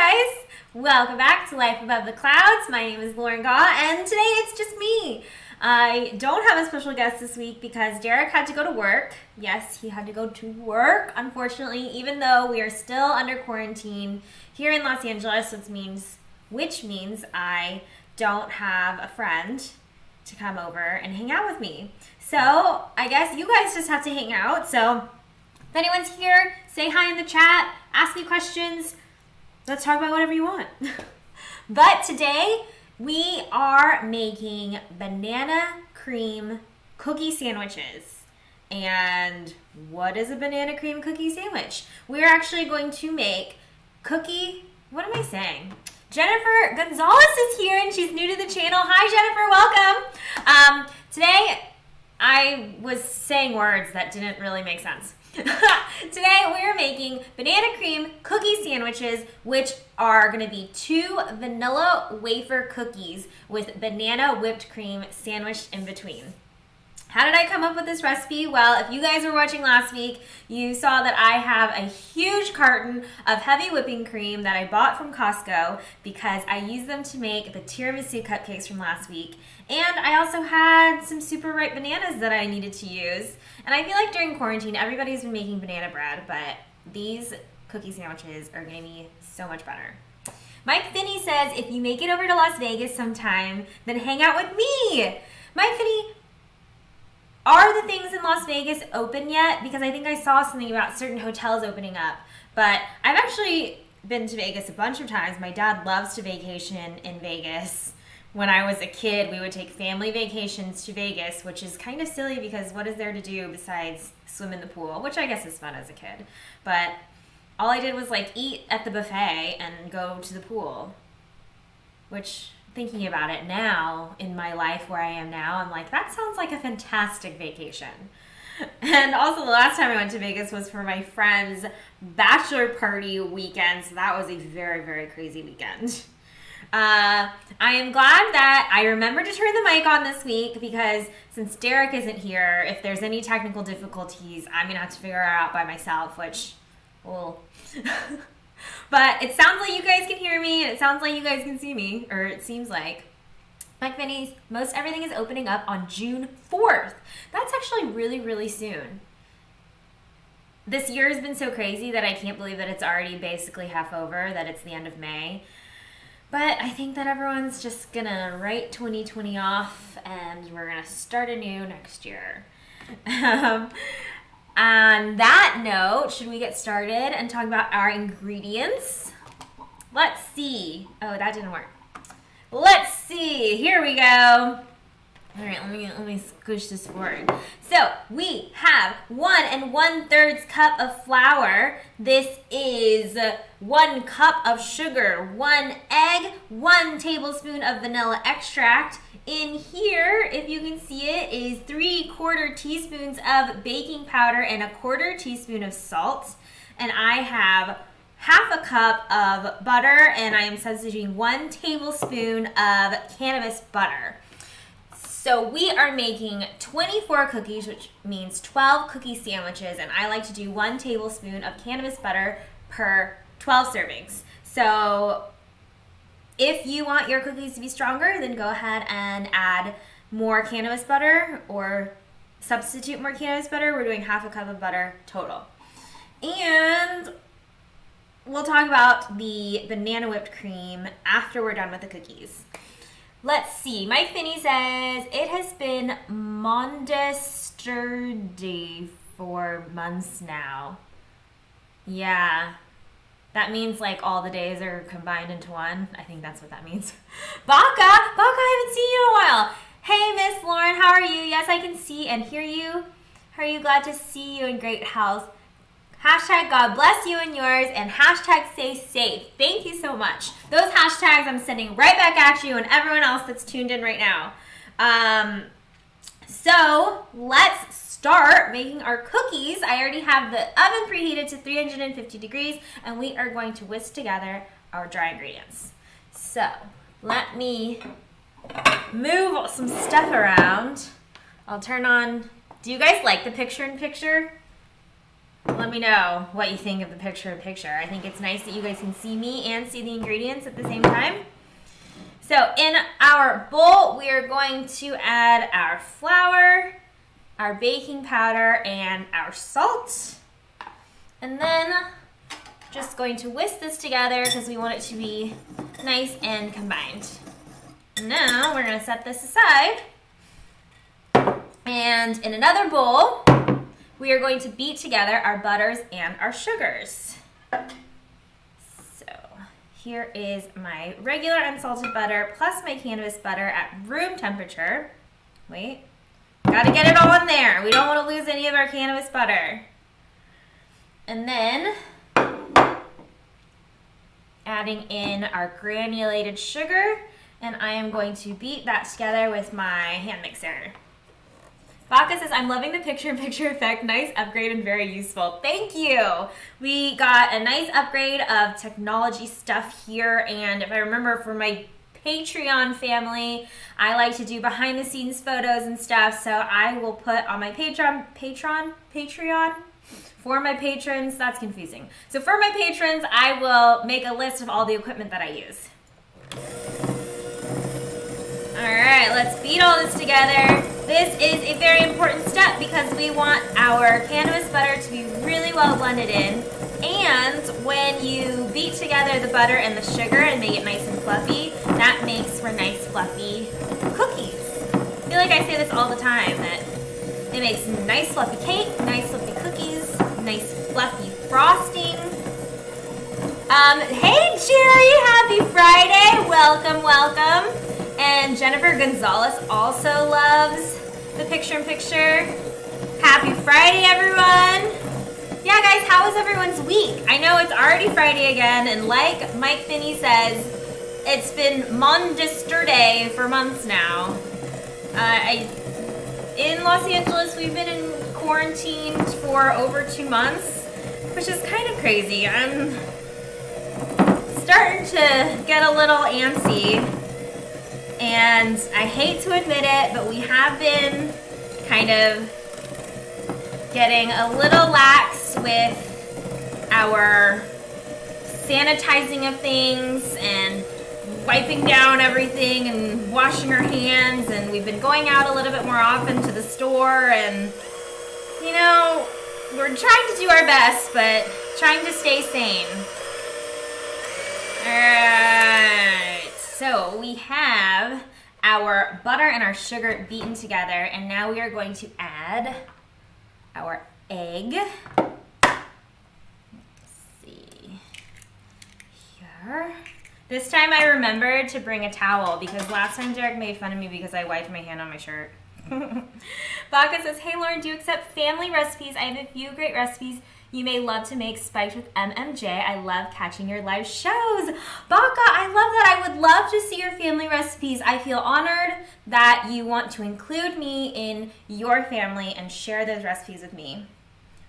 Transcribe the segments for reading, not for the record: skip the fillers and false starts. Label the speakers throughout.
Speaker 1: guys, welcome back to Life Above the Clouds. My name is Lauren Gaw, and today it's just me. I don't have a special guest this week because Derek had to go to work. Yes, he had to go to work, unfortunately, even though we are still under quarantine here in Los Angeles, which means I don't have a friend to come over and hang out with me. So I guess you guys just have to hang out. So if anyone's here, say hi in the chat, ask me questions. Let's talk about whatever you want. But today we are making banana cream cookie sandwiches. And what is a banana cream cookie sandwich? We're actually going to make what am I saying? Jennifer Gonzalez is here and she's new to the channel. Hi Jennifer, welcome. Today I was saying words that didn't really make sense. Today we're making banana cream cookie sandwiches, which are going to be 2 vanilla wafer cookies with banana whipped cream sandwiched in between. How did I come up with this recipe? Well, if you guys were watching last week, you saw that I have a huge carton of heavy whipping cream that I bought from Costco because I used them to make the tiramisu cupcakes from last week. And I also had some super ripe bananas that I needed to use. And I feel like during quarantine, everybody's been making banana bread, but these cookie sandwiches are going to be so much better. Mike Finney says, if you make it over to Las Vegas sometime, then hang out with me. Mike Finney, are the things in Las Vegas open yet? Because I think I saw something about certain hotels opening up. But I've actually been to Vegas a bunch of times. My dad loves to vacation in Vegas. When I was a kid, we would take family vacations to Vegas, which is kind of silly because what is there to do besides swim in the pool, which I guess is fun as a kid. But all I did was like eat at the buffet and go to the pool, which, thinking about it now in my life where I am now, I'm like, that sounds like a fantastic vacation. And also the last time I went to Vegas was for my friend's bachelor party weekend, so that was a very, very crazy weekend. I am glad that I remembered to turn the mic on this week because since Derek isn't here, if there's any technical difficulties, I'm going to have to figure it out by myself, which, well... But it sounds like you guys can hear me, and it sounds like you guys can see me, or it seems like. Mike Finney's, most everything is opening up on June 4th. That's actually really, really soon. This year has been so crazy that I can't believe that it's already basically half over, that it's the end of May. But I think that everyone's just gonna write 2020 off, and we're gonna start anew next year. On that note, should we get started and talk about our ingredients? Let's see. Oh, that didn't work. Let's see. Here we go. All right, let me squish this forward. So we have 1 1/3 cup of flour. This is 1 cup of sugar, 1 egg, 1 tablespoon of vanilla extract. In here, if you can see it, is 3/4 teaspoons of baking powder and 1/4 teaspoon of salt. And I have half a cup of butter, and I am substituting 1 tablespoon of cannabis butter. So we are making 24 cookies, which means 12 cookie sandwiches, and I like to do 1 tablespoon of cannabis butter per 12 servings. So if you want your cookies to be stronger, then go ahead and add more cannabis butter or substitute more cannabis butter. We're doing half a cup of butter total. And we'll talk about the banana whipped cream after we're done with the cookies. Let's see. Mike Finney says, it has been mondesterday for months now. Yeah. That means like all the days are combined into one. I think that's what that means. Baka, I haven't seen you in a while. Hey, Miss Lauren, how are you? Yes, I can see and hear you. How are you? Glad to see you in great health. Hashtag God bless you and yours, and hashtag stay safe. Thank you so much. Those hashtags I'm sending right back at you and everyone else that's tuned in right now. So let's start making our cookies. I already have the oven preheated to 350 degrees, and we are going to whisk together our dry ingredients. So let me move some stuff around. I'll turn on. Do you guys like the picture-in-picture? Let me know what you think of the picture-in-picture. I think it's nice that you guys can see me and see the ingredients at the same time. So in our bowl, we are going to add our flour, our baking powder, and our salt. And then just going to whisk this together because we want it to be nice and combined. Now we're going to set this aside. And in another bowl, we are going to beat together our butters and our sugars. So here is my regular unsalted butter plus my cannabis butter at room temperature. Wait, gotta get it all in there. We don't want to lose any of our cannabis butter. And then adding in our granulated sugar, and I am going to beat that together with my hand mixer. Baka says, I'm loving the picture-in-picture effect. Nice upgrade and very useful. Thank you. We got a nice upgrade of technology stuff here, and if I remember for my Patreon family, I like to do behind-the-scenes photos and stuff, so I will put on my Patreon, for my patrons, that's confusing. So for my patrons, I will make a list of all the equipment that I use. All right, let's beat all this together. This is a very important step because we want our cannabis butter to be really well blended in. And when you beat together the butter and the sugar and make it nice and fluffy, that makes for nice fluffy cookies. I feel like I say this all the time, that it makes nice fluffy cake, nice fluffy cookies, nice fluffy frosting. Hey Jerry, happy Friday. Welcome, welcome. And Jennifer Gonzalez also loves the picture-in-picture. Happy Friday, everyone. Yeah, guys, how was everyone's week? I know it's already Friday again, and like Mike Finney says, it's been Mondister for months now. In Los Angeles, we've been in quarantine for over 2 months, which is kind of crazy. I'm starting to get a little antsy. And I hate to admit it, but we have been kind of getting a little lax with our sanitizing of things and wiping down everything and washing our hands. And we've been going out a little bit more often to the store. And, you know, we're trying to do our best, but trying to stay sane. All right. So we have our butter and our sugar beaten together, and now we are going to add our egg. Let's see here. This time I remembered to bring a towel because last time Derek made fun of me because I wiped my hand on my shirt. Baka says, hey Lauren, do you accept family recipes? I have a few great recipes you may love to make spiked with MMJ. I love catching your live shows. Baka, I love that. I would love to see your family recipes. I feel honored that you want to include me in your family and share those recipes with me.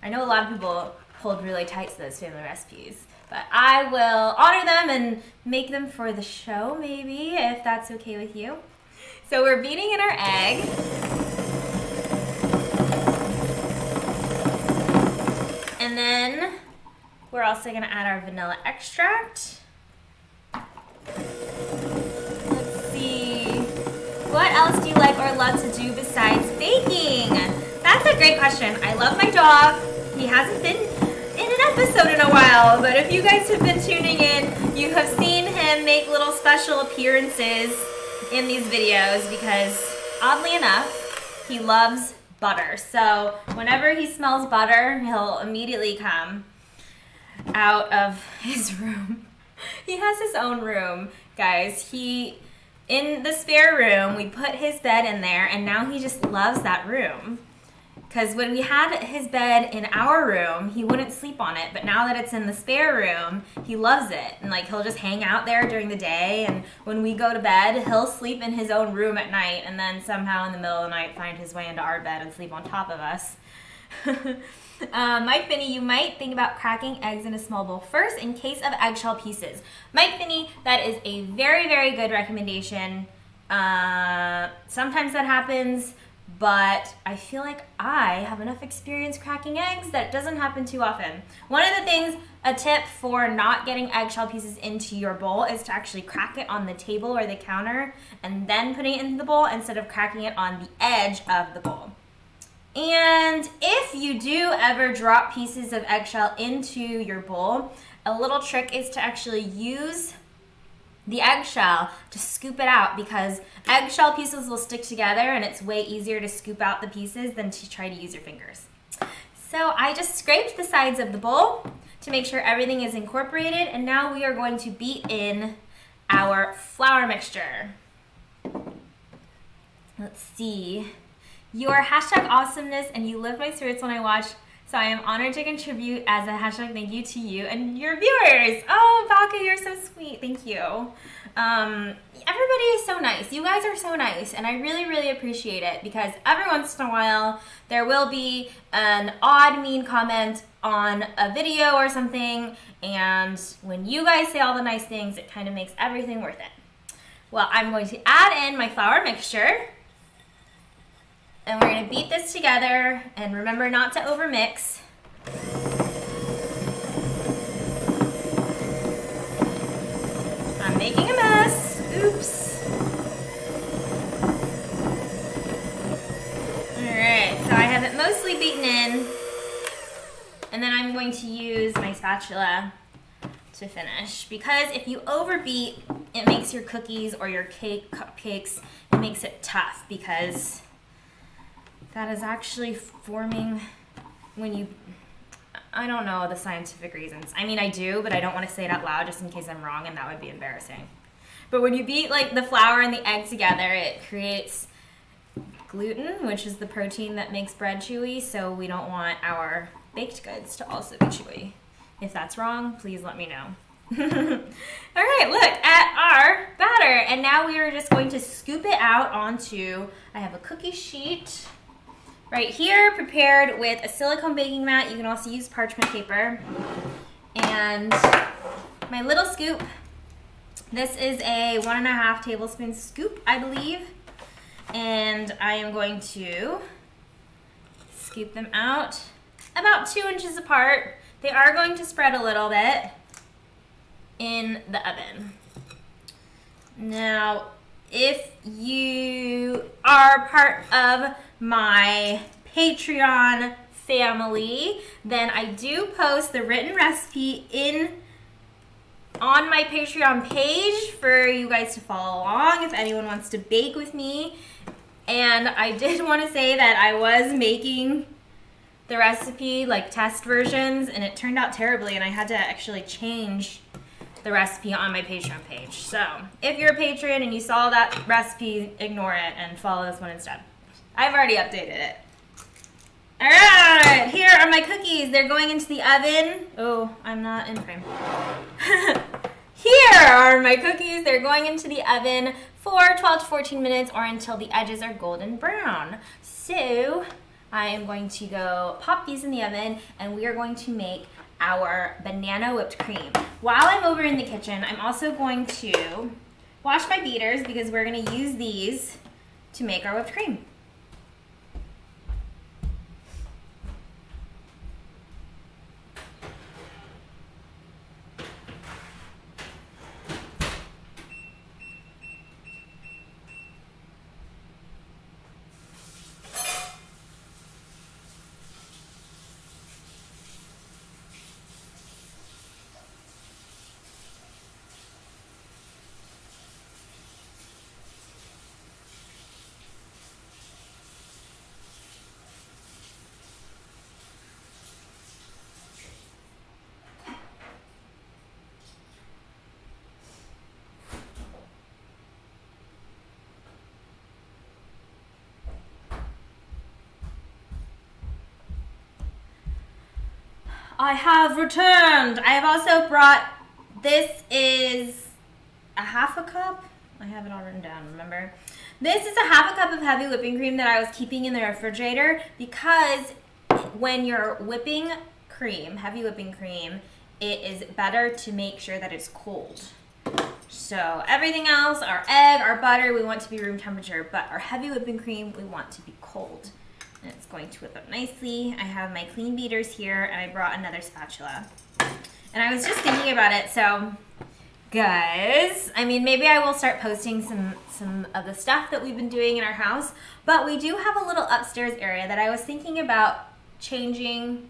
Speaker 1: I know a lot of people hold really tight to those family recipes, but I will honor them and make them for the show, maybe, if that's okay with you. So we're beating in our egg. And then we're also going to add our vanilla extract. Let's see. What else do you like or love to do besides baking? That's a great question. I love my dog. He hasn't been in an episode in a while, but if you guys have been tuning in, you have seen him make little special appearances in these videos because, oddly enough, he loves butter. So whenever he smells butter, he'll immediately come out of his room. He has his own room, guys. In the spare room, we put his bed in there, and now he just loves that room. Because when we had his bed in our room, he wouldn't sleep on it. But now that it's in the spare room, he loves it. And like he'll just hang out there during the day. And when we go to bed, he'll sleep in his own room at night. And then somehow in the middle of the night, find his way into our bed and sleep on top of us. Mike Finney, you might think about cracking eggs in a small bowl first in case of eggshell pieces. Mike Finney, that is a very, very good recommendation. Sometimes that happens. but I feel like I have enough experience cracking eggs that it doesn't happen too often. One of the things, a tip for not getting eggshell pieces into your bowl is to actually crack it on the table or the counter and then putting it into the bowl instead of cracking it on the edge of the bowl. And if you do ever drop pieces of eggshell into your bowl, a little trick is to actually use the eggshell to scoop it out, because eggshell pieces will stick together and it's way easier to scoop out the pieces than to try to use your fingers. So I just scraped the sides of the bowl to make sure everything is incorporated, and now we are going to beat in our flour mixture. Let's see. You are hashtag awesomeness and you lift my spirits when I watch, so I am honored to contribute as a hashtag thank you to you and your viewers. Oh, Baka, you're so sweet. Thank you. Everybody is so nice. You guys are so nice, and I really, really appreciate it, because every once in a while there will be an odd, mean comment on a video or something, and when you guys say all the nice things, it kind of makes everything worth it. Well, I'm going to add in my flour mixture. And we're going to beat this together, and remember not to overmix. I'm making a mess. Oops. Alright, so I have it mostly beaten in, and then I'm going to use my spatula to finish, because if you overbeat, it makes your cookies or your cupcakes, it makes it tough, because that is actually forming when you, I don't know the scientific reasons. I mean, I do, but I don't want to say it out loud just in case I'm wrong, and that would be embarrassing. But when you beat like the flour and the egg together, it creates gluten, which is the protein that makes bread chewy, so we don't want our baked goods to also be chewy. If that's wrong, please let me know. All right, look at our batter, and now we are just going to scoop it out onto, I have a cookie sheet right here prepared with a silicone baking mat. You can also use parchment paper. And my little scoop, this is a 1.5 tablespoon scoop, I believe. And I am going to scoop them out about 2 inches apart. They are going to spread a little bit in the oven. Now, if you are part of my Patreon family, then I do post the written recipe on my Patreon page for you guys to follow along if anyone wants to bake with me. And I did want to say that I was making the recipe like test versions, and it turned out terribly, and I had to actually change the recipe on my Patreon page. So if you're a patron and you saw that recipe, ignore it and follow this one instead. I've already updated it. All right, here are my cookies. They're going into the oven. Oh, I'm not in frame. Here are my cookies. They're going into the oven for 12 to 14 minutes, or until the edges are golden brown. So I am going to go pop these in the oven, and we are going to make our banana whipped cream. While I'm over in the kitchen, I'm also going to wash my beaters, because we're going to use these to make our whipped cream. I have returned. I have also brought, this is a half a cup. I have it all written down, remember? This is a half a cup of heavy whipping cream that I was keeping in the refrigerator, because when you're whipping cream, heavy whipping cream, it is better to make sure that it's cold. So everything else, our egg, our butter, we want to be room temperature, but our heavy whipping cream, we want to be cold. cold. And it's going to whip up nicely. I have my clean beaters here, and I brought another spatula. And I was just thinking about it, so guys, I mean, maybe I will start posting some of the stuff that we've been doing in our house, but we do have a little upstairs area that I was thinking about changing,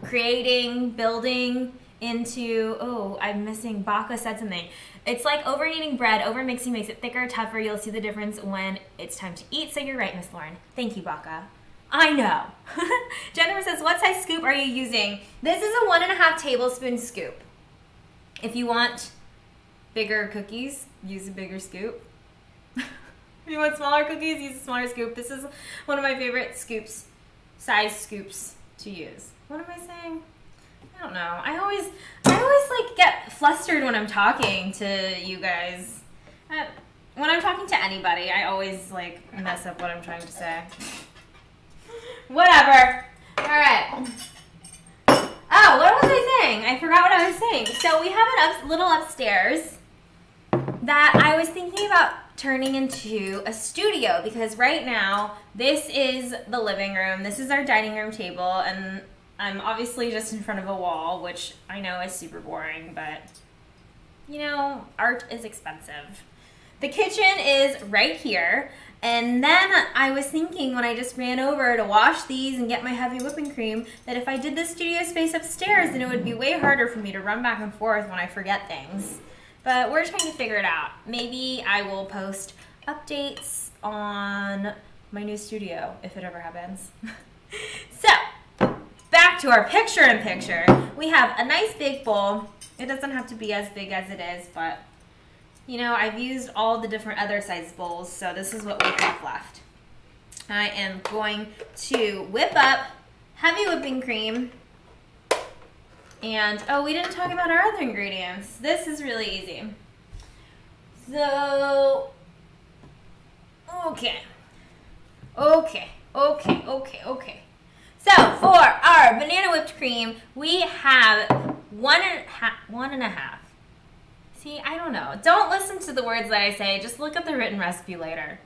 Speaker 1: creating, building into. Oh, I'm missing. Baka said something. It's like over kneading bread, over mixing makes it thicker, tougher. You'll see the difference when it's time to eat. So you're right, Miss Lauren. Thank you, Baka. I know. Jennifer says, what size scoop are you using? This is a 1.5 tablespoon scoop. If you want bigger cookies, use a bigger scoop. If you want smaller cookies, use a smaller scoop. This is one of my favorite size scoops to use. What am I saying? I don't know. I always like get flustered when I'm talking to you guys. When I'm talking to anybody, I always like mess up what I'm trying to say. Whatever. All right. Oh, what was I saying? I forgot what I was saying. So we have a little upstairs that I was thinking about turning into a studio, because right now this is the living room. This is our dining room table, and I'm obviously just in front of a wall, which I know is super boring, but you know, art is expensive. The kitchen is right here. And then I was thinking when I just ran over to wash these and get my heavy whipping cream that if I did the studio space upstairs, then it would be way harder for me to run back and forth when I forget things. But we're trying to figure it out. Maybe I will post updates on my new studio if it ever happens. So, back to our picture-in-picture. We have a nice big bowl. It doesn't have to be as big as it is, but you know, I've used all the different other size bowls, so this is what we have left. I am going to whip up heavy whipping cream. And, oh, we didn't talk about our other ingredients. This is really easy. So, okay. So, for our banana whipped cream, we have one and a half. See, I don't know. Don't listen to the words that I say. Just look at the written recipe later.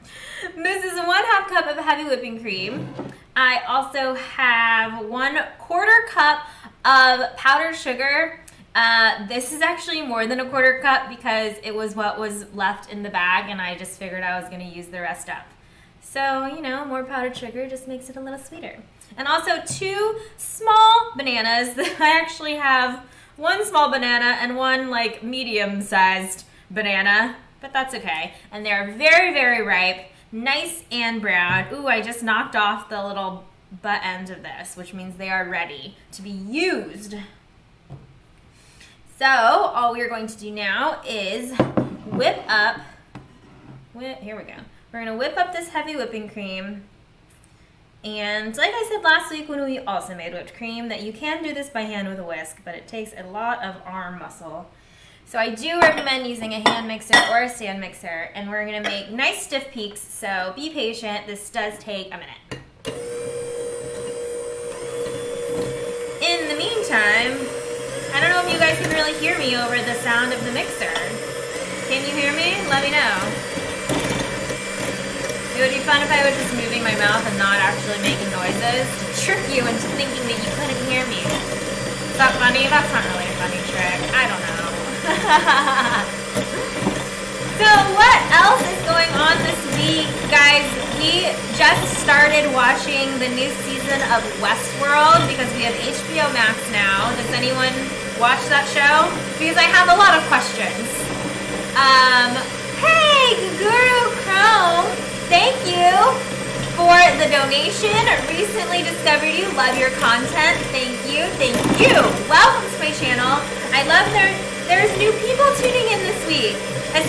Speaker 1: This is 1/2 cup of heavy whipping cream. I also have 1/4 cup of powdered sugar. This is actually more than 1/4 cup because it was what was left in the bag, and I just figured I was going to use the rest up. So, you know, more powdered sugar just makes it a little sweeter. And also 2 small bananas. I actually have 1 small banana and 1 like medium-sized banana, but that's okay. And they're very, very ripe, nice and brown. Ooh, I just knocked off the little butt end of this, which means they are ready to be used. So all we're going to do now is whip up, here we go. We're gonna whip up this heavy whipping cream. And like I said last week when we also made whipped cream, that you can do this by hand with a whisk, but it takes a lot of arm muscle. So I do recommend using a hand mixer or a stand mixer, and we're gonna make nice stiff peaks, so be patient. This does take a minute. In the meantime, I don't know if you guys can really hear me over the sound of the mixer. Can you hear me? Let me know. It would be fun if I was just moving my mouth and not actually making noises to trick you into thinking that you couldn't hear me. Is that funny? That's not really a funny trick. I don't know. So what else is going on this week? Guys, we just started watching the new season of Westworld because we have HBO Max now. Does anyone watch that show? Because I have a lot of questions. Hey, Guru Chrome! Thank you for the donation. Recently discovered you. Love your content. Thank you. Thank you. Welcome to my channel. I love there's new people tuning in this week. I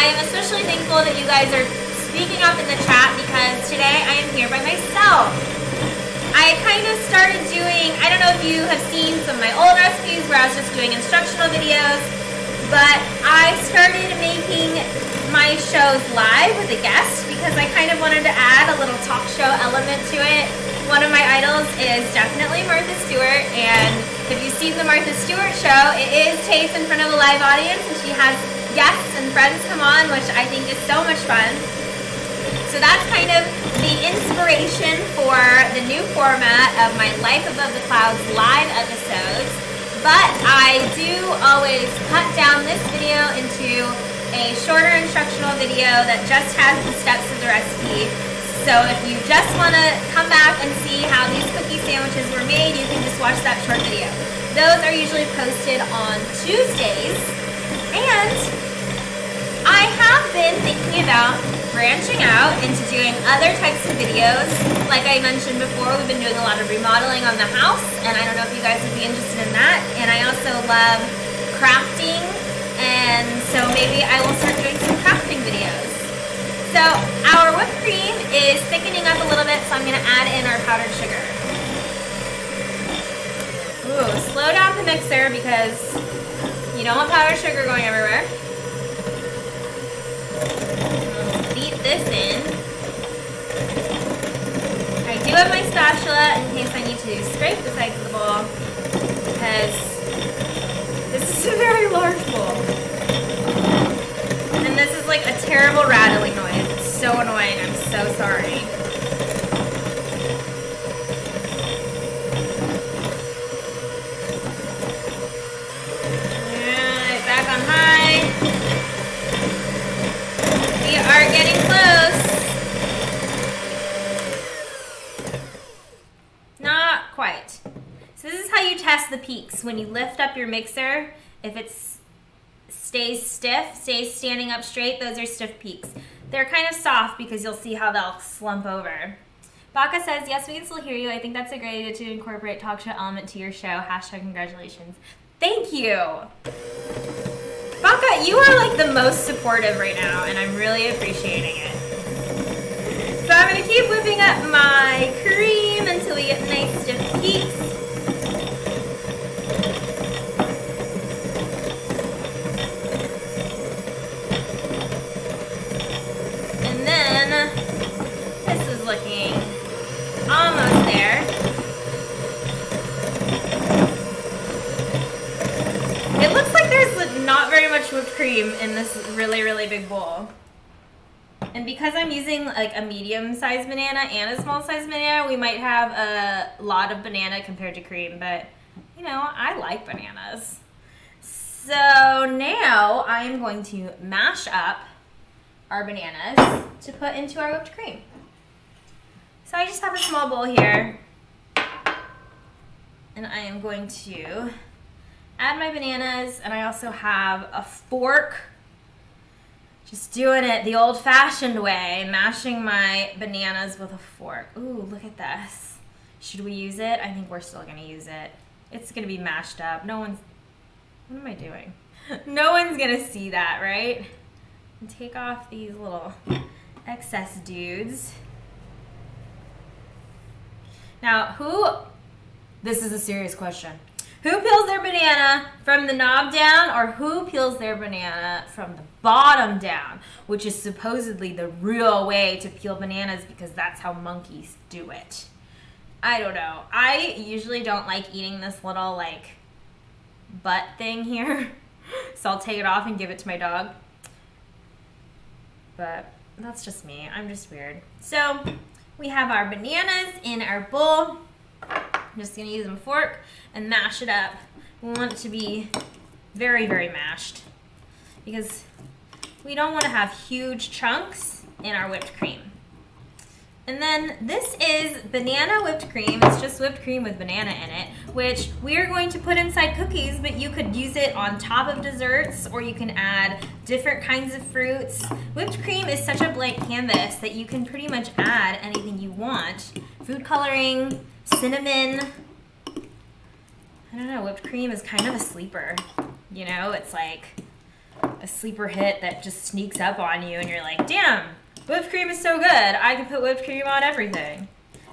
Speaker 1: am especially thankful that you guys are speaking up in the chat because today I am here by myself. I kind of started doing, I don't know if you have seen some of my old recipes where I was just doing instructional videos, but I started making my shows live with a guest because I kind of wanted to add a little talk show element to it. One of my idols is definitely Martha Stewart, and if you've seen the Martha Stewart show, it is taped in front of a live audience, and she has guests and friends come on, which I think is so much fun. So that's kind of the inspiration for the new format of my Life Above the Clouds live episodes. But I do always cut down this video into a shorter instructional video that just has the steps of the recipe. So if you just want to come back and see how these cookie sandwiches were made, you can just watch that short video. Those are usually posted on Tuesdays. And I have been thinking about branching out into doing other types of videos. Like I mentioned before, we've been doing a lot of remodeling on the house, and I don't know if you guys would be interested in that. And I also love crafting, and so maybe I will start doing some crafting videos. So our whipped cream is thickening up a little bit, so I'm going to add in our powdered sugar. Ooh, slow down the mixer because you don't want powdered sugar going everywhere. Beat this in. I do have my spatula in case I need to scrape the sides of the bowl because this is a very large bowl. And this is like a terrible rattling noise. It's so annoying. I'm so sorry. And back on high. We are getting close. Not quite. So this is how you test the peaks. When you lift up your mixer, if it stays stiff, stays standing up straight, those are stiff peaks. They're kind of soft because you'll see how they'll slump over. Baka says, yes, we can still hear you. I think that's a great idea to incorporate talk show element to your show. Hashtag congratulations. Thank you. Baka, you are like the most supportive right now, and I'm really appreciating it. So I'm going to keep whipping up my cream until we get nice stiff peaks. And then this is looking almost there. It looks like there's not very much whipped cream in this really, really big bowl. And because I'm using like a medium-sized banana and a small-sized banana, we might have a lot of banana compared to cream, but you know, I like bananas. So now I am going to mash up our bananas to put into our whipped cream. So I just have a small bowl here, and I am going to add my bananas, and I also have a fork. Just doing it the old-fashioned way, mashing my bananas with a fork. Ooh, look at this. Should we use it? I think we're still gonna use it. It's gonna be mashed up. No one's, what am I doing? No one's gonna see that, right? And take off these little excess dudes. Now, this is a serious question. Who peels their banana from the knob down, or who peels their banana from the bottom down, which is supposedly the real way to peel bananas because that's how monkeys do it? I don't know. I usually don't like eating this little like butt thing here, so I'll take it off and give it to my dog. But that's just me. I'm just weird. So we have our bananas in our bowl. I'm just gonna use a fork and mash it up. We want it to be very, very mashed because we don't want to have huge chunks in our whipped cream. And then this is banana whipped cream. It's just whipped cream with banana in it, which we're going to put inside cookies, but you could use it on top of desserts, or you can add different kinds of fruits. Whipped cream is such a blank canvas that you can pretty much add anything you want. Food coloring, cinnamon. I don't know, whipped cream is kind of a sleeper. You know, it's like a sleeper hit that just sneaks up on you and you're like, damn, whipped cream is so good. I can put whipped cream on everything.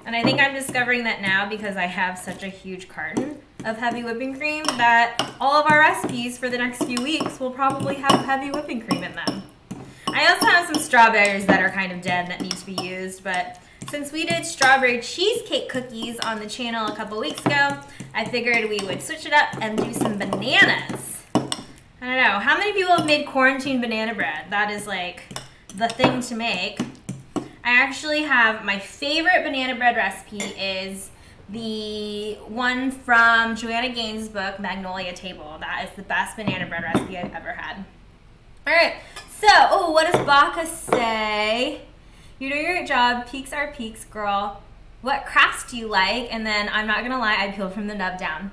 Speaker 1: And I think I'm discovering that now because I have such a huge carton of heavy whipping cream that all of our recipes for the next few weeks will probably have heavy whipping cream in them. I also have some strawberries that are kind of dead that need to be used, but since we did strawberry cheesecake cookies on the channel a couple weeks ago, I figured we would switch it up and do some bananas. I don't know, how many people have made quarantine banana bread? That is like the thing to make. I actually have my favorite banana bread recipe is the one from Joanna Gaines' book, Magnolia Table. That is the best banana bread recipe I've ever had. All right, so, what does Baka say? You're doing a great job. Peaks are peaks, girl. What crafts do you like? And then, I'm not gonna lie, I peel from the nub down.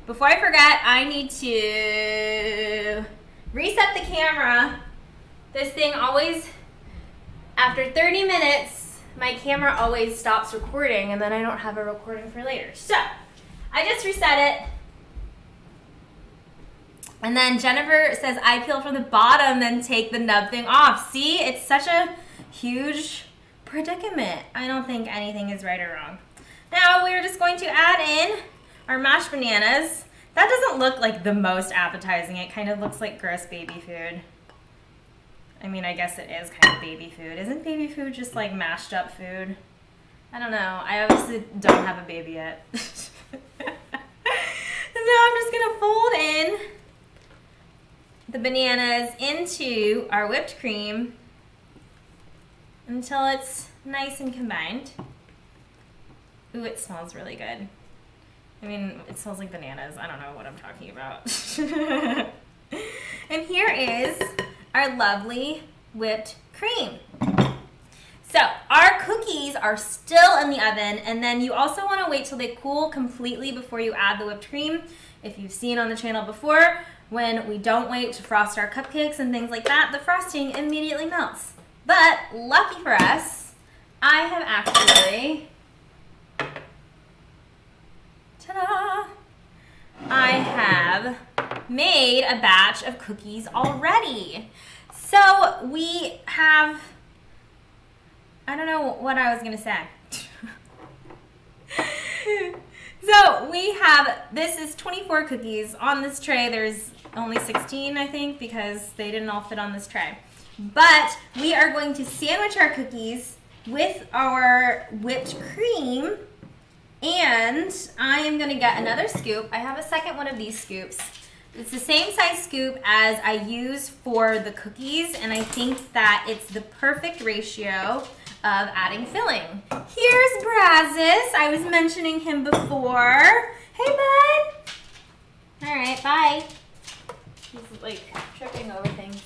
Speaker 1: Before I forget, I need to reset the camera. This thing always, after 30 minutes, my camera always stops recording, and then I don't have a recording for later. So, I just reset it. And then Jennifer says, I peel from the bottom, then take the nub thing off. See, it's such a huge predicament. I don't think anything is right or wrong. Now, we're just going to add in our mashed bananas. That doesn't look like the most appetizing. It kind of looks like gross baby food. I mean, I guess it is kind of baby food. Isn't baby food just like mashed up food? I don't know. I obviously don't have a baby yet. Now I'm just gonna fold in the bananas into our whipped cream until it's nice and combined. Ooh, it smells really good. I mean, it smells like bananas. I don't know what I'm talking about. And here is our lovely whipped cream. So our cookies are still in the oven, and then you also want to wait till they cool completely before you add the whipped cream. If you've seen on the channel before, when we don't wait to frost our cupcakes and things like that, the frosting immediately melts. But lucky for us, I have actually, ta-da! I have made a batch of cookies already. So we have, I don't know what I was gonna say. So we have, this is 24 cookies. On this tray, there's only 16, I think, because they didn't all fit on this tray. But we are going to sandwich our cookies with our whipped cream, and I am gonna get another scoop. I have a second one of these scoops. It's the same size scoop as I use for the cookies, and I think that it's the perfect ratio of adding filling. Here's Brazos. I was mentioning him before. Hey, bud. All right, bye. He's like tripping over things.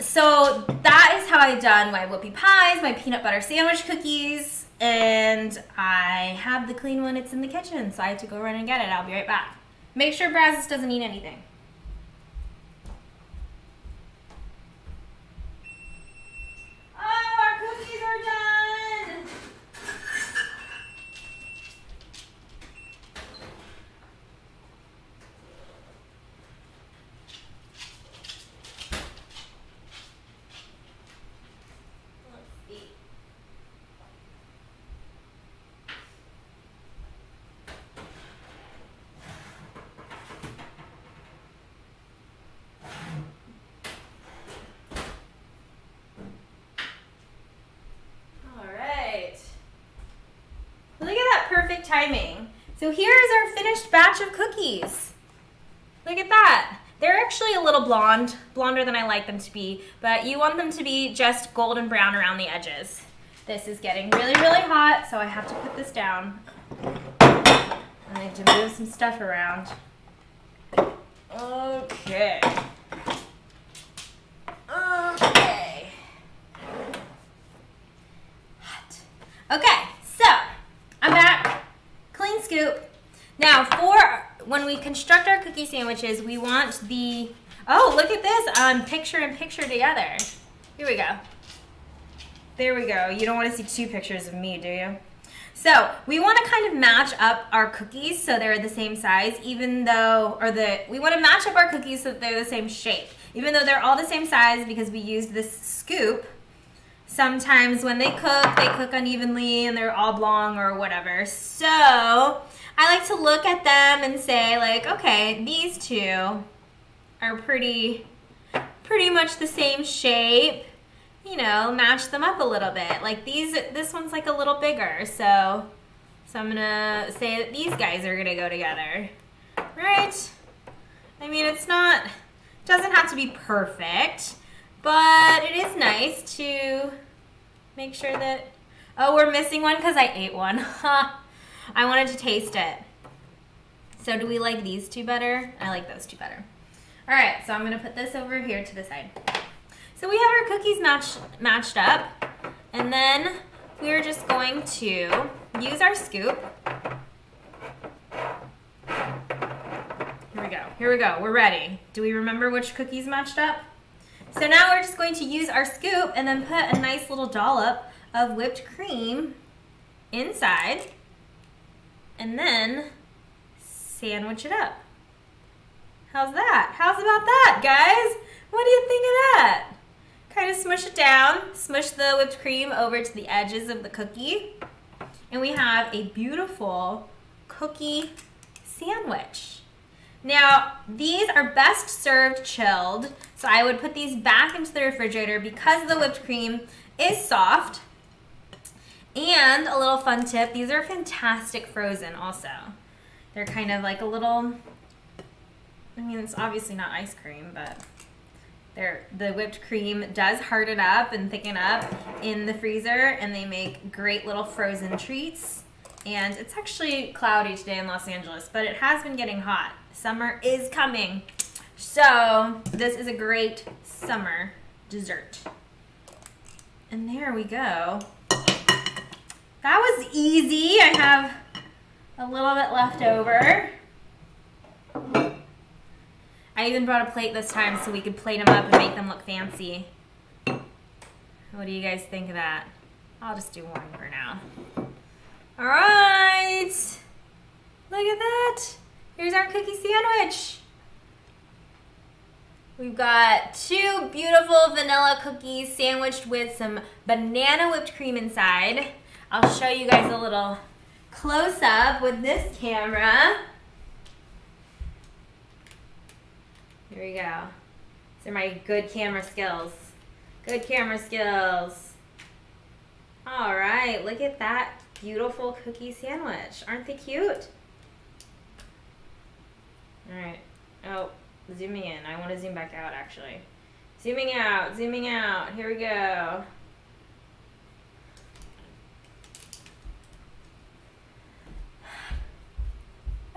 Speaker 1: So that is how I've done my whoopie pies, my peanut butter sandwich cookies, and I have the clean one. It's in the kitchen, so I have to go run and get it. I'll be right back. Make sure Brazos doesn't eat anything. Oh, our cookies are done! Let's see. Perfect timing. So here's our finished batch of cookies. Look at that. They're actually a little blonde, blonder than I like them to be, but you want them to be just golden brown around the edges. This is getting really, really hot, so I have to put this down. I have to move some stuff around. Okay. Okay. Hot. Okay, so I'm back. Clean scoop. Now, for when we construct our cookie sandwiches, we want the, oh, look at this, picture in picture together. Here we go. There we go. You don't want to see two pictures of me, do you? So we want to kind of match up our cookies so they're the same size, even though, we want to match up our cookies so that they're the same shape. Even though they're all the same size because we used this scoop, sometimes when they cook unevenly and they're oblong or whatever. So I like to look at them and say, like, okay, these two are pretty much the same shape. You know, match them up a little bit. Like this one's like a little bigger, so I'm gonna say that these guys are gonna go together, right? I mean, doesn't have to be perfect, But it is nice to make sure that, oh, we're missing one because I ate one. I wanted to taste it. So do we like these two better? I like those two better. All right, so I'm gonna put this over here to the side. So we have our cookies matched up, and then we're just going to use our scoop. Here we go, we're ready. Do we remember which cookies matched up? So now we're just going to use our scoop and then put a nice little dollop of whipped cream inside, and then sandwich it up. How's that? How's about that, guys? What do you think of that? Kind of smush it down, smush the whipped cream over to the edges of the cookie, and we have a beautiful cookie sandwich. Now, these are best served chilled, so I would put these back into the refrigerator because the whipped cream is soft. And a little fun tip, these are fantastic frozen also. They're kind of like a little, I mean, it's obviously not ice cream, but the whipped cream does harden up and thicken up in the freezer, and they make great little frozen treats. And it's actually cloudy today in Los Angeles, but it has been getting hot. Summer is coming. So this is a great summer dessert. And there we go. That was easy. I have a little bit left over. I even brought a plate this time so we could plate them up and make them look fancy. What do you guys think of that? I'll just do one for now. All right. Look at that. Here's our cookie sandwich. We've got two beautiful vanilla cookies sandwiched with some banana whipped cream inside. I'll show you guys a little close-up with this camera. Here we go. These are my good camera skills. Good camera skills. All right, look at that beautiful cookie sandwich. Aren't they cute? All right. Oh, zooming in. I want to zoom back out, actually. Zooming out, zooming out. Here we go.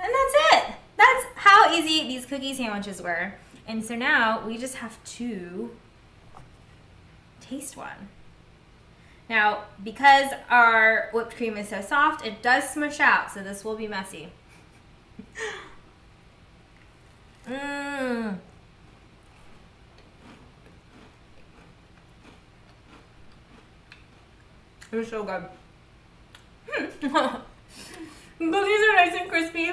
Speaker 1: And that's it. That's how easy these cookie sandwiches were. And so now we just have to taste one. Now, because our whipped cream is so soft, it does smush out, so this will be messy. Mmm. It's so good. The cookies are nice and crispy.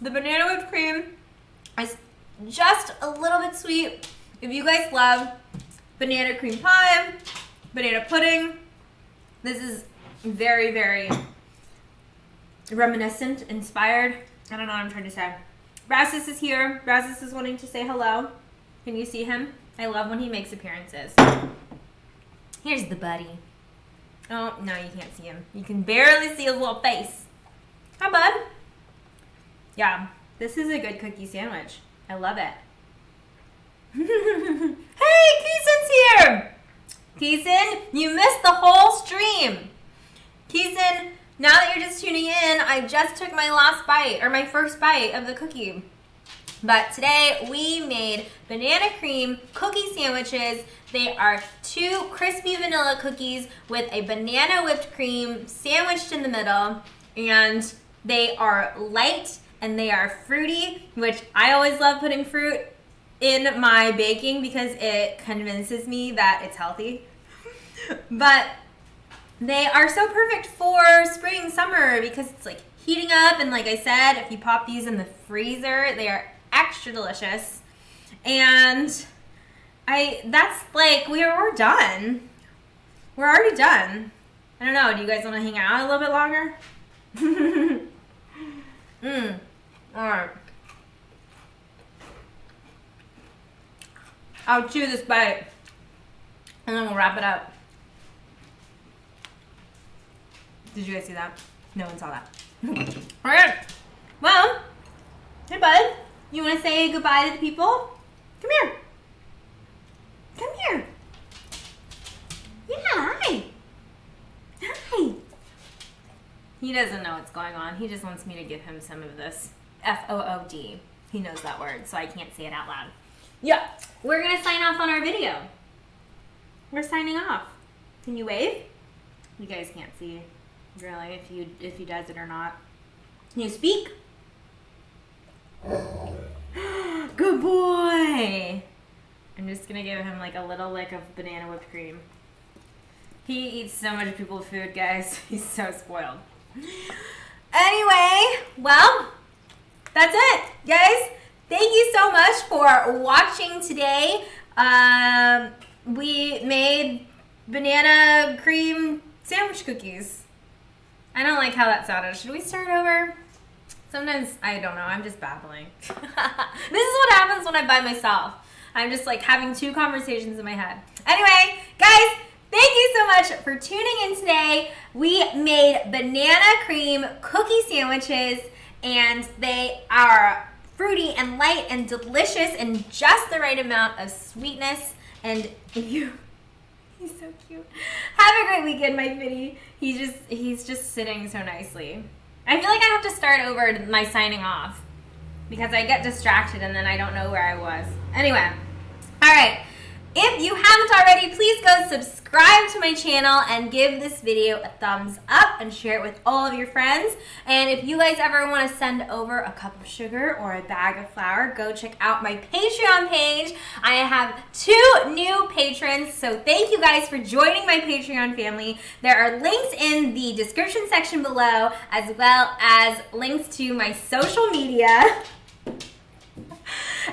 Speaker 1: The banana whipped cream is just a little bit sweet. If you guys love banana cream pie, banana pudding, this is very, very reminiscent, inspired. I don't know what I'm trying to say. Rassus is here. Rassus is wanting to say hello. Can you see him? I love when he makes appearances. Here's the buddy. Oh, no, you can't see him. You can barely see his little face. Hi, bud. Yeah, this is a good cookie sandwich. I love it. Hey, Keeson's here! Keeson, you missed the whole stream. Keeson, now that you're just tuning in, I just took my last bite, or my first bite of the cookie. But today we made banana cream cookie sandwiches. They are two crispy vanilla cookies with a banana whipped cream sandwiched in the middle. And they are light and they are fruity, which I always love putting fruit in my baking because it convinces me that it's healthy. But they are so perfect for spring, summer because it's like heating up, and like I said, if you pop these in the freezer, they are extra delicious. And that's like, we're done. We're already done. I don't know, do you guys want to hang out a little bit longer? Alright. I'll chew this bite and then we'll wrap it up. Did you guys see that? No one saw that. Alright. Well, hey bud. You want to say goodbye to the people? Come here. Come here. He doesn't know what's going on. He just wants me to give him some of this FOOD. He knows that word, so I can't say it out loud. Yeah, we're gonna sign off on our video. We're signing off. Can you wave? You guys can't see, really, if he does it or not. Can you speak? Good boy. I'm just gonna give him like a little lick of banana whipped cream. He eats so much people's food, guys. He's so spoiled. Anyway, well, that's it, guys. Thank you so much for watching today. We made banana cream sandwich cookies. I don't like how that sounded. Should we start over? Sometimes, I don't know, I'm just babbling. This is what happens when I'm by myself. I'm just like having two conversations in my head. Anyway, guys, thank you so much for tuning in today. We made banana cream cookie sandwiches, and they are fruity and light and delicious and just the right amount of sweetness. And he's so cute. Have a great weekend, my Vinny. He's just sitting so nicely. I feel like I have to start over my signing off because I get distracted and then I don't know where I was. Anyway, all right. If you haven't already, please go subscribe to my channel and give this video a thumbs up and share it with all of your friends. And if you guys ever want to send over a cup of sugar or a bag of flour, go check out my Patreon page. I have 2 new patrons, so thank you guys for joining my Patreon family. There are links in the description section below, as well as links to my social media.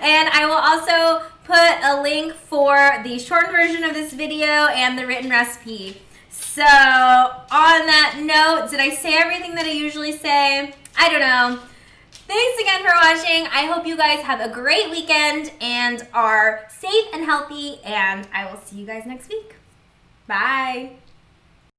Speaker 1: And I will also put a link for the shortened version of this video and the written recipe. So, on that note, did I say everything that I usually say? I don't know. Thanks again for watching. I hope you guys have a great weekend and are safe and healthy, and I will see you guys next week. Bye.